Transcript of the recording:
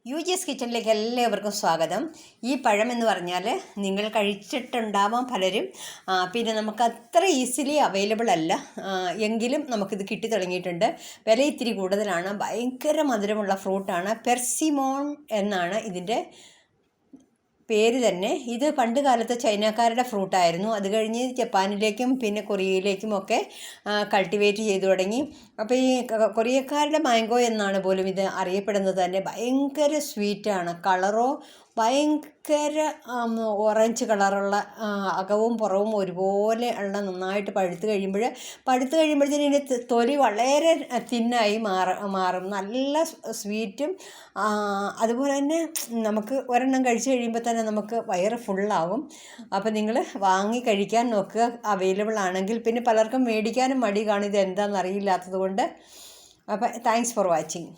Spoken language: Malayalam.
UGS കിച്ചണിലേക്ക് എല്ലാവർക്കും സ്വാഗതം. ഈ പഴം എന്ന് പറഞ്ഞാൽ നിങ്ങൾ കഴിച്ചിട്ടുണ്ടാവാം പലരും. പിന്നെ നമുക്ക് അത്ര ഈസിലി അവൈലബിൾ അല്ല, എങ്കിലും നമുക്കിത് കിട്ടി തുടങ്ങിയിട്ടുണ്ട്. വില ഇത്തിരി കൂടുതലാണ്. ഭയങ്കര മധുരമുള്ള ഫ്രൂട്ടാണ്. പെർസിമോൺ എന്നാണ് ഇതിൻ്റെ പേര് തന്നെ. ഇത് പണ്ട് കാലത്ത് ചൈനക്കാരുടെ ഫ്രൂട്ടായിരുന്നു. അത് കഴിഞ്ഞ് ജപ്പാനിലേക്കും പിന്നെ കൊറിയയിലേക്കും ഒക്കെ കൾട്ടിവേറ്റ് ചെയ്തു തുടങ്ങി. അപ്പോൾ ഈ കൊറിയക്കാരുടെ മാംഗോ എന്നാണ് പോലും ഇത് അറിയപ്പെടുന്നത് തന്നെ. ഭയങ്കര സ്വീറ്റാണ്. കളറോ ഭയങ്കര ഓറഞ്ച് കളറുള്ള, അകവും പുറവും ഒരുപോലെ ഉള്ള, നന്നായിട്ട് പഴുത്ത് കഴിയുമ്പോഴത്തേന് ഇതിൻ്റെ തൊലി വളരെ തിന്നായി മാറും. നല്ല സ്വീറ്റും അതുപോലെ തന്നെ നമുക്ക് ഒരെണ്ണം കഴിച്ച് കഴിയുമ്പോൾ തന്നെ നമുക്ക് വയറ് ഫുള്ളാവും. അപ്പോൾ നിങ്ങൾ വാങ്ങി കഴിക്കാൻ നോക്കുക, അവൈലബിൾ ആണെങ്കിൽ. പിന്നെ പലർക്കും മേടിക്കാനും മടി കാണും, ഇത് എന്താണെന്ന് അറിയില്ലാത്തത് കൊണ്ട്. അപ്പോൾ താങ്ക്സ് ഫോർ വാച്ചിങ്.